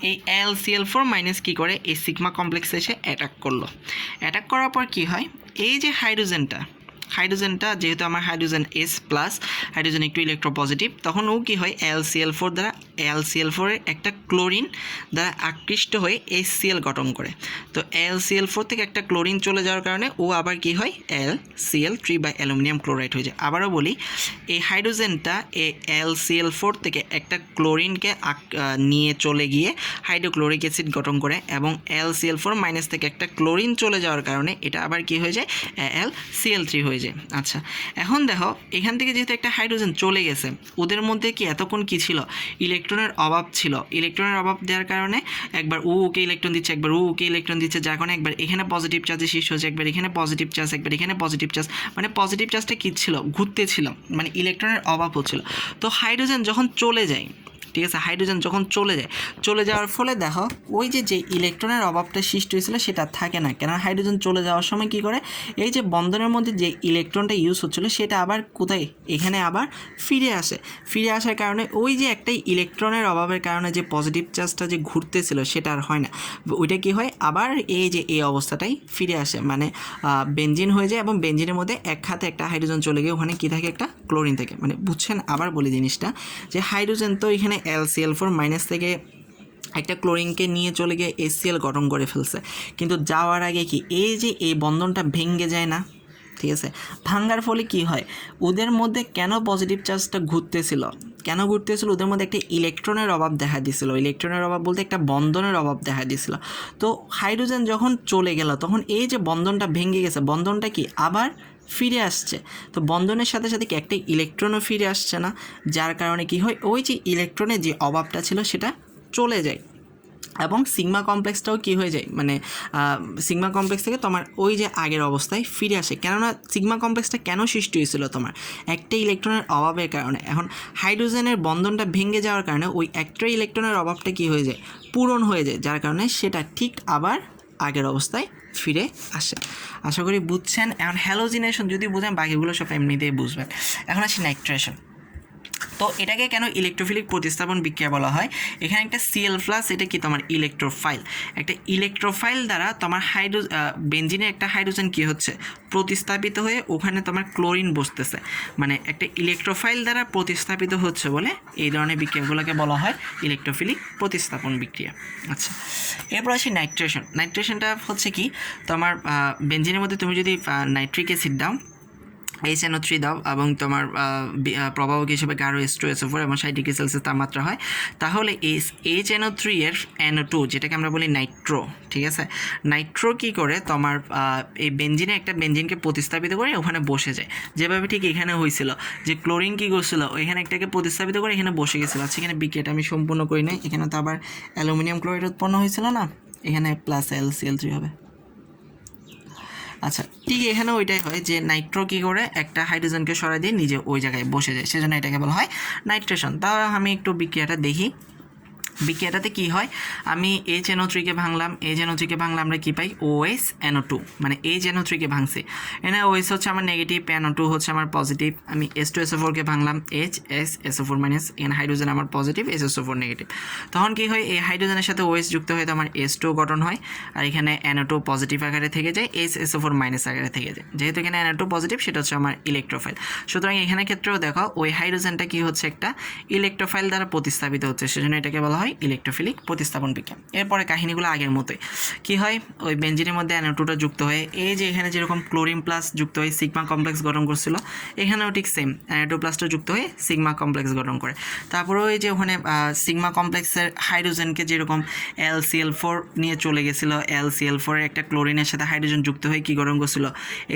এই LCl4 মাইনাস কী করে? এই সিগমা কমপ্লেক্সে এসে অ্যাটাক করলো। অ্যাটাক করার পর কি হয়? এই যে হাইড্রোজেনটা যেহেতু আমার হাইড্রোজেন S প্লাস, হাইড্রোজেন একটু ইলেকট্রোপজিটিভ, তখন ও কী হয়? LCl4 দ্বারা LCl4 এর একটা ক্লোরিন দ্বারা আকৃষ্ট হয়ে HCl গঠন করে। তো LCl4 থেকে একটা ক্লোরিন চলে যাওয়ার কারণে ও আবার কি হয়? LCl3 বা অ্যালুমিনিয়াম ক্লোরাইড হয়ে যায়। আবারও বলি, এই হাইড্রোজেনটা এই LCl4 থেকে একটা ক্লোরিনকে নিয়ে চলে গিয়ে হাইড্রোক্লোরিক অ্যাসিড গঠন করে, এবং LCl4 মাইনাস থেকে একটা ক্লোরিন চলে যাওয়ার কারণে এটা আবার কি হয়ে যায়? LCl3 হয়ে যায়। আচ্ছা, এখন দেখো এখান থেকে যেহেতু একটা হাইড্রোজেন চলে গেছে, ওদের মধ্যে কি এতক্ষণ কি ছিল? ইলেকট্রনের অভাব ছিল। ইলেকট্রনের অভাব দেওয়ার কারণে একবার ওকে ইলেকট্রন দিচ্ছে, একবার ওকে ইলেকট্রন দিচ্ছে, যার কারণে একবার এখানে পজিটিভ চার্জে সৃষ্টি হচ্ছে, একবার এখানে পজিটিভ চার্জ, একবার এখানে পজিটিভ চার্জ, মানে পজিটিভ চার্জটা কী ছিল? ঘুরতে ছিল, মানে ইলেকট্রনের অভাব হচ্ছিল। তো হাইড্রোজেন যখন চলে যায়, ঠিক আছে, হাইড্রোজেন যখন চলে যাওয়ার ফলে দেখো ওই যে ইলেকট্রনের অভাবটা সৃষ্টি হয়েছিল সেটা থাকে না। কেন? হাইড্রোজেন চলে যাওয়ার সময় কি করে? এই যে বন্ধনের মধ্যে যে ইলেকট্রনটা ইউজ হচ্ছিলো সেটা আবার কোথায়? এখানে আবার ফিরে আসার কারণে ওই যে একটা ইলেকট্রনের অভাবের কারণে যে পজিটিভ চার্জটা যে ঘুরতেছিল সেটা আর হয় না। ওইটা কি হয়? আবার এই যে এই অবস্থাটাই ফিরে আসে, মানে বেঞ্জিন হয়ে যায়, এবং বেঞ্জিনের মধ্যে এক হাতে একটা হাইড্রোজেন চলে গিয়ে ওখানে কী থাকে? একটা ক্লোরিন থাকে। মানে বুঝছেন? আবার বলি জিনিসটা, যে হাইড্রোজেন তো এখানে LCl4 মাইনাস থেকে একটা ক্লোরিনকে নিয়ে চলে গিয়ে HCl গঠন করে ফেলছে, কিন্তু যাওয়ার আগে কি এই যে এই বন্ধনটা ভেঙে যায় না? ঠিক আছে, ভাঙার ফলে কি হয়? ওদের মধ্যে কেন পজিটিভ চার্জটা ঘুরতেছিল? ওদের মধ্যে একটা ইলেকট্রনের অভাব দেখা দিয়েছিল। ইলেকট্রনের অভাব বলতে একটা বন্ধনের অভাব দেখা দিয়েছিল। তো হাইড্রোজেন যখন চলে গেল তখন এই যে বন্ধনটা ভেঙে গেছে, বন্ধনটা কি আবার ফিরে আসছে। তো বন্ধনের সাথে সাথে কি একটা ইলেকট্রনও ফিরে আসছে না, যার কারণে কি হয়? ওই যে ইলেকট্রনের যে অভাবটা ছিল সেটা চলে যায়, এবং সিগমা কমপ্লেক্সটাও কী হয়ে যায়? মানে সিগমা কমপ্লেক্স থেকে তোমার ওই যে আগের অবস্থায় ফিরে আসে। কেননা সিগমা কমপ্লেক্সটা কেন সৃষ্টি হয়েছিল? তোমার একটা ইলেকট্রনের অভাবের কারণে। এখন হাইড্রোজেনের বন্ধনটা ভেঙে যাওয়ার কারণে ওই একটা ইলেকট্রনের অভাবটা কী হয়ে যায়? পূরণ হয়ে যায়, যার কারণে সেটা ঠিক আবার আগের অবস্থায় ফিরে আসে। আশা করি বুঝছেন। এখন হ্যালোজিনেশন যদি বুঝেন বাকিগুলো সব এমনিতেই বুঝবেন। এখন আসি নাইট্রেশন। তো এটাকে কেন ইলেকট্রোফিলিক প্রতিস্থাপন বিক্রিয়া বলা হয়? এখানে একটা Cl প্লাস, এটা কি তোমার ইলেকট্রোফাইল। একটা ইলেকট্রোফাইল দ্বারা তোমার বেঞ্জিনের একটা হাইড্রোজেন কি হচ্ছে? প্রতিস্থাপিত হয়ে ওখানে তোমার ক্লোরিন বসতেছে, মানে একটা ইলেকট্রোফাইল দ্বারা প্রতিস্থাপিত হচ্ছে বলে এই ধরনের বিক্রিয়াগুলোকে বলা হয় ইলেকট্রোফিলিক প্রতিস্থাপন বিক্রিয়া। আচ্ছা, এরপর আসি নাইট্রেশন। নাইট্রেশনটা হচ্ছে কি? তোমার বেঞ্জিনের মধ্যে তুমি যদি নাইট্রিক অ্যাসিড দাও, HNO3 দাও, এবং তোমার প্রভাবক হিসেবে গাঢ় H2SO4 এবং 60 ডিগ্রি সেলসিয়াস তাপমাত্রা হয়, তাহলে এই HNO3 এর NO2 যেটাকে আমরা বলি নাইট্রো, ঠিক আছে, নাইট্রো কী করে? তোমার এই একটা বেঞ্জিনকে প্রতিস্থাপিত করে ওখানে বসে যায়, যেভাবে ঠিক এখানে হয়েছিল যে ক্লোরিন কী করছিল? ওইখানে একটাকে প্রতিস্থাপিত করে এখানে বসে গেছিলো। আচ্ছা, এখানে বিক্রিয়াটা আমি সম্পূর্ণ করি নাই। এখানে তো আবার অ্যালুমিনিয়াম ক্লোরাইড উৎপন্ন হয়েছিল না, এখানে প্লাস LCl3 হবে। আচ্ছা, ঠিক এখানে ওইটাই হয় যে নাইট্রো কী করে? একটা হাইড্রোজেনকে সরাই দিয়ে নিজে ওই জায়গায় বসে যায়, সেজন্য এটাকে বলা হয় নাইট্রেশন। তাহলে আমি একটু বিক্রিয়াটা দেখি। বিক্রিয়াটাতে কি হয়, আমি HNO3 ভাঙলাম, HNO3 ভাঙলে আমরা কি পাই, OSNO2, মানে HNO3 ভাঙছি, এখানে OS হচ্ছে আমার নেগেটিভ, NO2 হচ্ছে আমার পজিটিভ, আমি H2SO4 ভাঙলাম, HSSO4 মাইনাস, এখানে হাইড্রোজেন আমার পজিটিভ, SSO4 নেগেটিভ, তখন কি হয়, এই হাইড্রোজেনের সাথে OS যুক্ত হয়ে তো আমার H2 গঠন হয়, আর এখানে NO2 পজিটিভ আকারে থেকে যায়, SSO4 মাইনাস আকারে থেকে যায়, যেহেতু এখানে NO2 পজিটিভ সেটা হচ্ছে আমার ইলেকট্রোফাইল। সুতরাং এখানে ক্ষেত্রেও দেখো ওই হাইড্রোজেনটা কি হচ্ছে, একটা ইলেকট্রোফাইল দ্বারা প্রতিস্থাপিত হচ্ছে, সেজন্য এটাকে বলা হয় ইলেকট্রোফিলিক প্রতিস্থাপন বিক্রিয়া। এরপরে কাহিনীগুলো আগের মতোই, কি হয়, ওই বেঞ্জিনের মধ্যে NO2টা যুক্ত হয়ে, এই যে এখানে যেরকম ক্লোরিন প্লাস যুক্ত হয়ে সিগমা কমপ্লেক্স গঠন করছিল, এখানেও ঠিক সেম NO2 প্লাসটা যুক্ত হয়ে সিগমা কমপ্লেক্স গঠন করে। তারপরে ওই যে ওখানে সিগমা কমপ্লেক্সের হাইড্রোজেনকে যেরকম LCl4 নিয়ে চলে গেছিল, LCl4 এর একটা ক্লোরিনের সাথে হাইড্রোজেন যুক্ত হয়ে কি গঠন করছিল,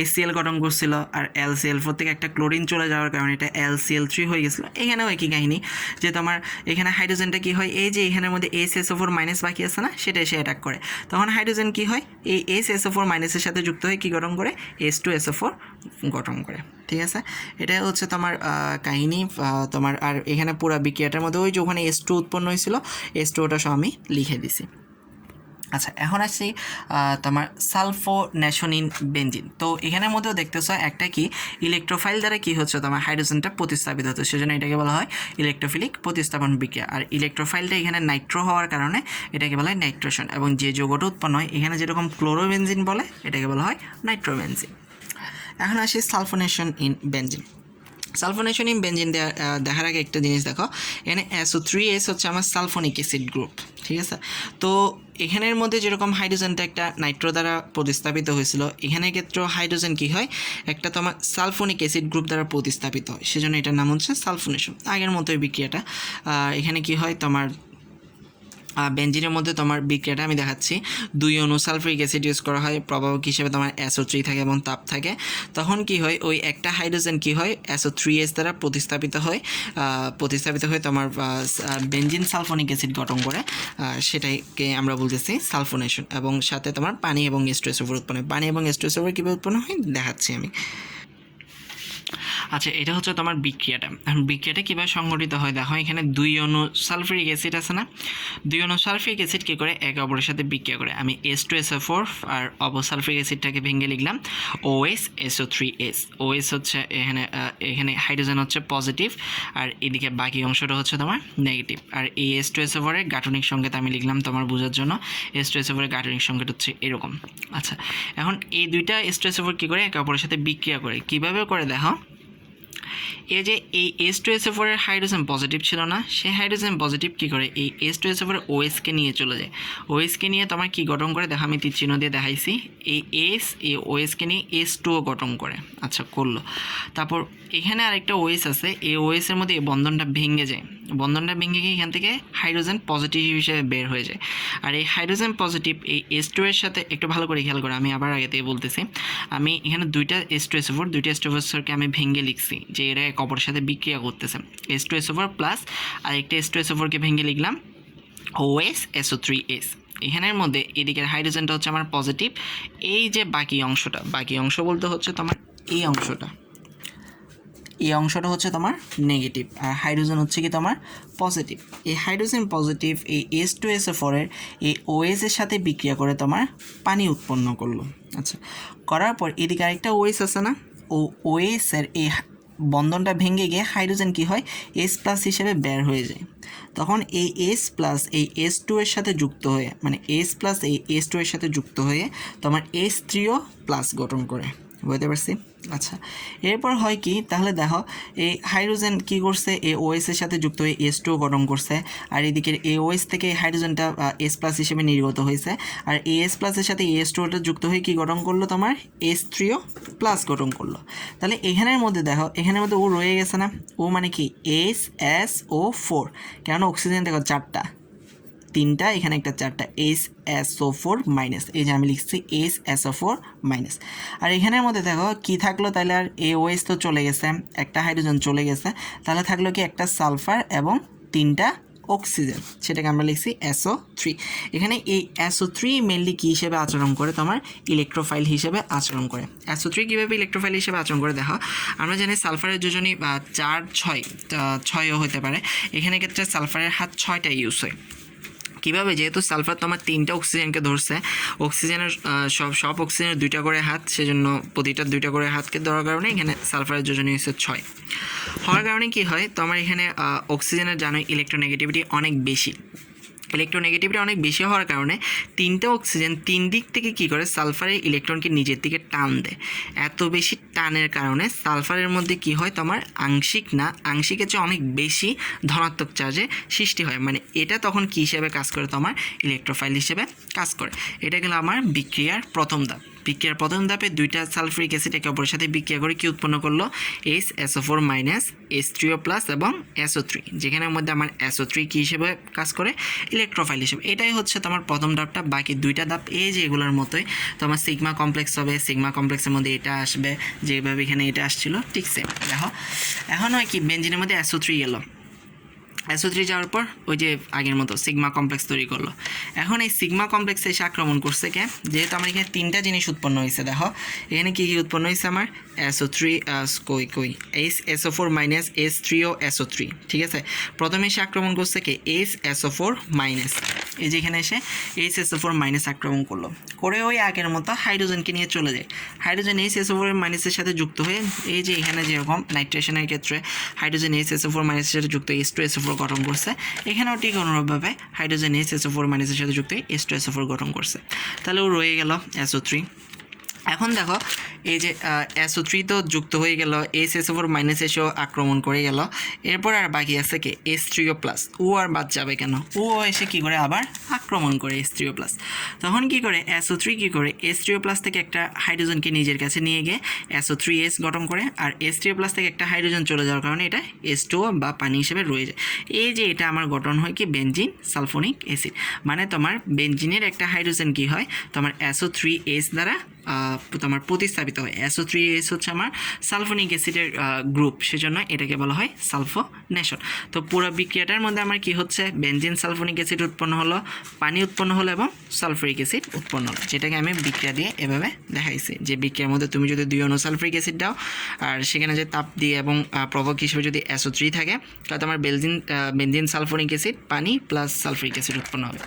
HCl গঠন করছিল, আর LCl4 থেকে একটা ক্লোরিন চলে যাওয়ার কারণে এটা LCl3 হয়ে গেছিলো। এখানেও একই কাহিনী, যে তোমার এখানে হাইড্রোজেনটা কি হয়, এই যে এখানের মধ্যে SSO4 মাইনাস বাকি আছে না, সেটা এসে অ্যাটাক করে, তখন হাইড্রোজেন কি হয়, এই SSO4 মাইনাসের সাথে যুক্ত হয়ে কি গঠন করে, H2SO4 গঠন করে। ঠিক আছে, এটা হচ্ছে তোমার কাহিনী তোমার। আর এখানে পুরো বিক্রিয়াটার মধ্যে ওই যে ওখানে H2 উৎপন্ন হয়েছিল, H2টা সব আমি লিখে দিছি। আচ্ছা, এখন আসছি তোমার সালফোনেশনিন বেঞ্জিন। তো এখানের মধ্যেও দেখতেছো একটা কি ইলেকট্রোফাইল দ্বারা কি হচ্ছে, তোমার হাইড্রোজেনটা প্রতিস্থাপিত হচ্ছে, সেজন্য এটাকে বলা হয় ইলেকট্রোফিলিক প্রতিস্থাপন বিক্রিয়া। আর ইলেকট্রোফাইলটা এখানে নাইট্রো হওয়ার কারণে এটাকে বলা হয় নাইট্রোশন, এবং যে যৌগটা উৎপন্ন হয় এখানে যেরকম ক্লোরোবেনজিন বলে, এটাকে বলা হয় নাইট্রোবেনজিন। এখন আসি sulphonation in benzene. Sulphonation in benzene দেখার আগে একটা জিনিস দেখো, এখানে SO3S হচ্ছে আমার সালফোনিক অ্যাসিড গ্রুপ। ঠিক আছে, তো এখানের মধ্যে যেরকম হাইড্রোজেনটা একটা নাইট্রো দ্বারা প্রতিস্থাপিত হয়েছিল, এখানের ক্ষেত্রে হাইড্রোজেন কি হয়, একটা তোমার সালফোনিক অ্যাসিড গ্রুপ দ্বারা প্রতিস্থাপিত হয়, সেজন্য এটার নাম হচ্ছে সালফোনেশন। আগের মতোই বিক্রিয়াটা, এখানে কি হয়, তোমার বেঞ্জিনের মধ্যে তোমার বিক্রিয়াটা আমি দেখাচ্ছি, 2 অণু সালফারিক অ্যাসিড ইউজ করা হয়, প্রভাবক হিসেবে তোমার SO3 থাকে এবং তাপ থাকে, তখন কি হয়, ওই একটা হাইড্রোজেন কি হয়, SO3S দ্বারা প্রতিস্থাপিত হয়ে তোমার বেঞ্জিন সালফোনিক অ্যাসিড গঠন করে, সেটাকে আমরা বলতেছি সালফোনেশন। এবং সাথে তোমার পানি এবং H2SO4 উৎপন্ন হয়। পানি এবং H2SO4 কীভাবে উৎপন্ন হয় দেখাচ্ছি আমি। আচ্ছা, এটা হচ্ছে তোমার বিক্রিয়াটা। বিক্রিয়াটা কীভাবে সংঘটিত হয় দেখো, এখানে 2 অণু সালফারিক অ্যাসিড আছে না, 2 অণু সালফারিক অ্যাসিড কী করে, একে অপরের সাথে বিক্রিয়া করে। আমি H2SO4 আর অপসালফারিক অ্যাসিডটাকে ভেঙে লিখলাম OSSO3S। OS হচ্ছে এখানে হাইড্রোজেন হচ্ছে পজিটিভ, আর এদিকে বাকি অংশটা হচ্ছে তোমার নেগেটিভ। আর এই H2SO4 এর গাঠনিক সংকেত আমি লিখলাম তোমার বোঝার জন্য, H2SO4 এর গাঠনিক সংকেত হচ্ছে এরকম। আচ্ছা, এখন এই দুইটা H2SO4 কী করে, একে অপরের সাথে বিক্রিয়া করে। কীভাবে করে দেখো, এই যে এই H2SO4 এর হাইড্রোজেন পজিটিভ ছিল না, সেই হাইড্রোজেন পজিটিভ কী করে, এই H2SO4 এর OSকে নিয়ে চলে যায়। OSকে নিয়ে তোমার কী গঠন করে দেখো, আমি তীর চিহ্ন দিয়ে দেখাইছি, এই OSকে নিয়ে H2O গঠন করে। আচ্ছা, করলো। তারপর এখানে আরেকটা OS আছে, এই OS এর মধ্যে এই বন্ধনটা ভেঙে যায়, বন্ধনটা ভেঙে গিয়ে এখান থেকে হাইড্রোজেন পজিটিভ হিসেবে বের হয়ে যায়। আর এই হাইড্রোজেন পজিটিভ এই H2 এর সাথে একটু ভালো করে খেয়াল করে, আমি আবার আগে থেকে বলতেছি, আমি এখানে দুইটা H2SO4কে আমি ভেঙে লিখছি যে এরা এক অপরের সাথে বিক্রিয়া করতেছে। H2SO4 প্লাস আরেকটা H2SO4কে ভেঙে লিখলাম OSSO3S। এখানের মধ্যে এদিকের হাইড্রোজেনটা হচ্ছে আমার পজিটিভ, এই যে বাকি অংশ বলতে হচ্ছে তোমার এই অংশটা হচ্ছে তোমার নেগেটিভ, আর হাইড্রোজেন হচ্ছে কি তোমার পজিটিভ। এই হাইড্রোজেন পজিটিভ এই H2SO4 এর এই OS এর সাথে বিক্রিয়া করে তোমার পানি উৎপন্ন করলো। আচ্ছা, করার পর এদিকে আরেকটা OS আছে না, OS এর এই বন্ধনটা ভেঙে গিয়ে হাইড্রোজেন কি হয়, H+ হিসেবে বের হয়ে যায়। তখন এই H+ এই H2 এর সাথে যুক্ত হয়ে, মানে H+ এই H2 এর সাথে যুক্ত হয়ে তোমার H3O+ গঠন করে। বুঝতে পারছি? আচ্ছা, এরপর হয় কি, তাহলে দেখো এই হাইড্রোজেন কি করছে, এই OS এর সাথে যুক্ত হয়ে H2O গঠন করছে, আর এদিকের এই OS থেকে হাইড্রোজেনটা H+ হিসেবে নির্গত হয়েছে, আর এই H+ এর সাথে H2ওটা যুক্ত হয়ে কি গঠন করলো, তোমার H3O+ গঠন করলো। তাহলে এখানের মধ্যে দেখো, এখানের মধ্যে ও রয়ে গেছে না, ও মানে কি HSO4, কেন অক্সিজেন দেখো 4টা, 3টা, এখানে একটা 4টা, HSO4 মাইনাস, এই যে আমি লিখছি HSO4 মাইনাস। আর এখানের মধ্যে দেখো কি থাকলো, তাহলে আর OS তো চলে গেছে, একটা হাইড্রোজেন চলে গেছে, তাহলে থাকলো কি একটা সালফার এবং 3টা অক্সিজেন, সেটাকে আমরা লিখছি SO3। এখানে এই SO3 মেনলি কী হিসেবে আচরণ করে, তোমার ইলেকট্রোফাইল হিসেবে আচরণ করে। SO3 কীভাবে ইলেকট্রোফাইল হিসেবে আচরণ করে দেখো, আমরা জানি সালফারের যোজনী 4, 6ও হতে পারে, এখানে ক্ষেত্রে সালফারের হাত 6টা ইউজ হয়। কীভাবে, যেহেতু সালফার তোমার 3টা অক্সিজেনকে ধরছে, অক্সিজেনের সব অক্সিজেনের 2টা করে হাত, সেজন্য প্রতিটা 2টা করে হাতকে ধরার কারণে এখানে সালফারের যোজনী হচ্ছে 6 হওয়ার কারণে কি হয় তোমার এখানে অক্সিজেনের জানোই ইলেকট্রোনেগেটিভিটি অনেক বেশি। ইলেকট্রোনেগেটিভিটি অনেক বেশি হওয়ার কারণে 3টা অক্সিজেন 3 দিক থেকে কী করে সালফারের ইলেকট্রনকে নিজের দিকে টান দেয়। এত বেশি টানের কারণে সালফারের মধ্যে কি হয় তোমার আংশিকের চেয়ে অনেক বেশি ধনাত্মক চার্জে সৃষ্টি হয়। মানে এটা তখন কী হিসেবে কাজ করে, তোমার ইলেকট্রোফাইল হিসেবে কাজ করে। এটা গেল আমার বিক্রিয়ার প্রথম ধাপ। বিক্রিয়ার প্রথম ধাপে 2টা সালফারিক অ্যাসিড একে অপরের সাথে বিক্রিয়া করে কি উৎপন্ন করলো, SO4 মাইনাস H3O প্লাস এবং SO3, যেখানের মধ্যে আমার SO3 কী হিসেবে কাজ করে, ইলেকট্রোফাইল হিসেবে। এটাই হচ্ছে তোমার প্রথম ধাপটা। বাকি 2টা ধাপ এই যে এগুলোর মতোই, তোমার সিগমা কমপ্লেক্স হবে, সিগমা কমপ্লেক্সের মধ্যে এটা আসবে যেভাবে এখানে এটা আসছিল, ঠিক সেম। দেখো এখন হয় কি, বেঞ্জিনের মধ্যে SO3 এলো, SO3 যাওয়ার পর ওই যে আগের মতো সিগমা কমপ্লেক্স তৈরি করলো। এখন এই সিগমা কমপ্লেক্সে এসে আক্রমণ করছে কে, যেহেতু আমার এখানে 3টা জিনিস উৎপন্ন হয়েছে। দেখো এখানে কী কী উৎপন্ন হয়েছে, আমার SO3 SO4 minus H3O SO3, ঠিক আছে। প্রথমে এসে আক্রমণ করছে কে, SO4 মাইনাস, এই যে এখানে এসে SO4 মাইনাস আক্রমণ করলো, করে ওই আগের মতো হাইড্রোজেনকে নিয়ে চলে যায়। হাইড্রোজেন SO4 মাইনাসের সাথে যুক্ত হয়ে এই যে এখানে যেরকম নাইট্রেশনের ক্ষেত্রে হাইড্রোজেন SO4 মাইনাসের সাথে যুক্ত H2SO4 গঠন করছে, এখানেও ঠিক অনুরূপভাবে হাইড্রোজেন SO4 মাইনাসের সাথে যুক্ত H2SO4 গঠন করছে। তাহলে ও রয়ে গেল SO3। এখন দেখো এই যে SO3 তো যুক্ত হয়ে গেল, SO4 মাইনাস এসেও আক্রমণ করে গেল। এরপর আর বাকি আছে কি, H3O প্লাস। ও আর বাদ যাবে কেন, ও এসে কী করে আবার আক্রমণ করে H3O প্লাস। তখন কি করে, SO3 কী করে, H3O প্লাস থেকে একটা হাইড্রোজেনকে নিজের কাছে নিয়ে গিয়ে SO3S গঠন করে, আর H3O প্লাস থেকে একটা হাইড্রোজেন চলে যাওয়ার কারণে এটা H2O বা পানি হিসেবে রয়ে যায়। এই যে এটা আমার গঠন হয় কি, বেনজিন সালফোনিক অ্যাসিড। মানে তোমার বেনজিনের একটা হাইড্রোজেন কি হয়, তোমার SO3S দ্বারা তোমার প্রতিস্থাপিত হয়। SO3S হচ্ছে আমার সালফোনিক অ্যাসিডের গ্রুপ, সেজন্য এটাকে বলা হয় সালফোনেশন। তো পুরো বিক্রিয়াটার মধ্যে আমার কি হচ্ছে, বেনজিন সালফোনিক অ্যাসিড উৎপন্ন হলো, পানি উৎপন্ন হলো এবং সালফারিক অ্যাসিড উৎপন্ন হলো, যেটাকে আমি বিক্রিয়া দিয়ে এভাবে দেখাইছি। যে বিক্রিয়ার মধ্যে তুমি যদি 2 অণু সালফারিক অ্যাসিড দাও আর সেখানে যে তাপ দিয়ে এবং প্রভাবক হিসেবে যদি SO3 থাকে, তাহলে তোমার বেনজিন সালফোনিক অ্যাসিড, পানি প্লাস সালফারিক অ্যাসিড উৎপন্ন হবে।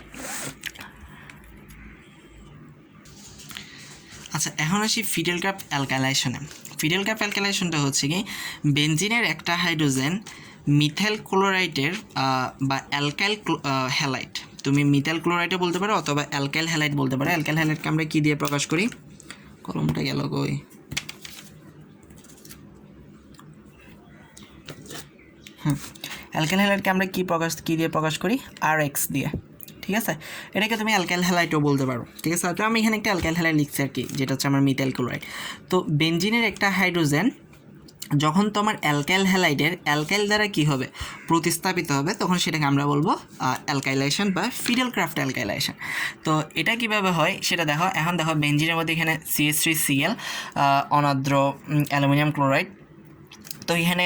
আচ্ছা, এখন আসি ফিডেল ক্রাফট অ্যালকাইলাইশনে। ফিডেল ক্রাফট অ্যালকাইলাইশনটা হচ্ছে কি, বেনজিনের একটা হাইড্রোজেন মিথাইল ক্লোরাইডের বা অ্যালকাইল হ্যালাইড, তুমি মিথাইল ক্লোরাইডও বলতে পারো অথবা অ্যালকাইল হ্যালাইড বলতে পারো। অ্যালকাইল হ্যালাইডকে আমরা কী দিয়ে প্রকাশ করি, কলমটা গেল কই, অ্যালকাইল হ্যালাইডকে আমরা কী দিয়ে প্রকাশ করি, RX দিয়ে, ঠিক আছে। এটাকে তুমি অ্যালকাইল হ্যালাইডও বলতে পারো, ঠিক আছে। তো আমি এখানে একটা অ্যালকাইল হ্যালাইড লিখছি আর কি, যেটা হচ্ছে আমার মিথাইল ক্লোরাইড। তো বেনজিনের একটা হাইড্রোজেন যখন তোমার অ্যালকাইল হ্যালাইডের অ্যালকাইল দ্বারা কী হবে, প্রতিস্থাপিত হবে, তখন সেটাকে আমরা বলবো অ্যালকাইলাইশন বা ফিডেল ক্রাফট অ্যালকাইলাইশন। তো এটা কিভাবে হয় সেটা দেখো। এখন দেখো বেনজিনের মধ্যে এখানে CH3Cl অনার্দ্র অ্যালুমিনিয়াম ক্লোরাইড। তো এখানে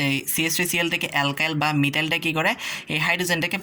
এই CH3Cl থেকে অ্যালকাইল বা মিথাইলটা কী করে, এই হাইড্রোজেনটাকে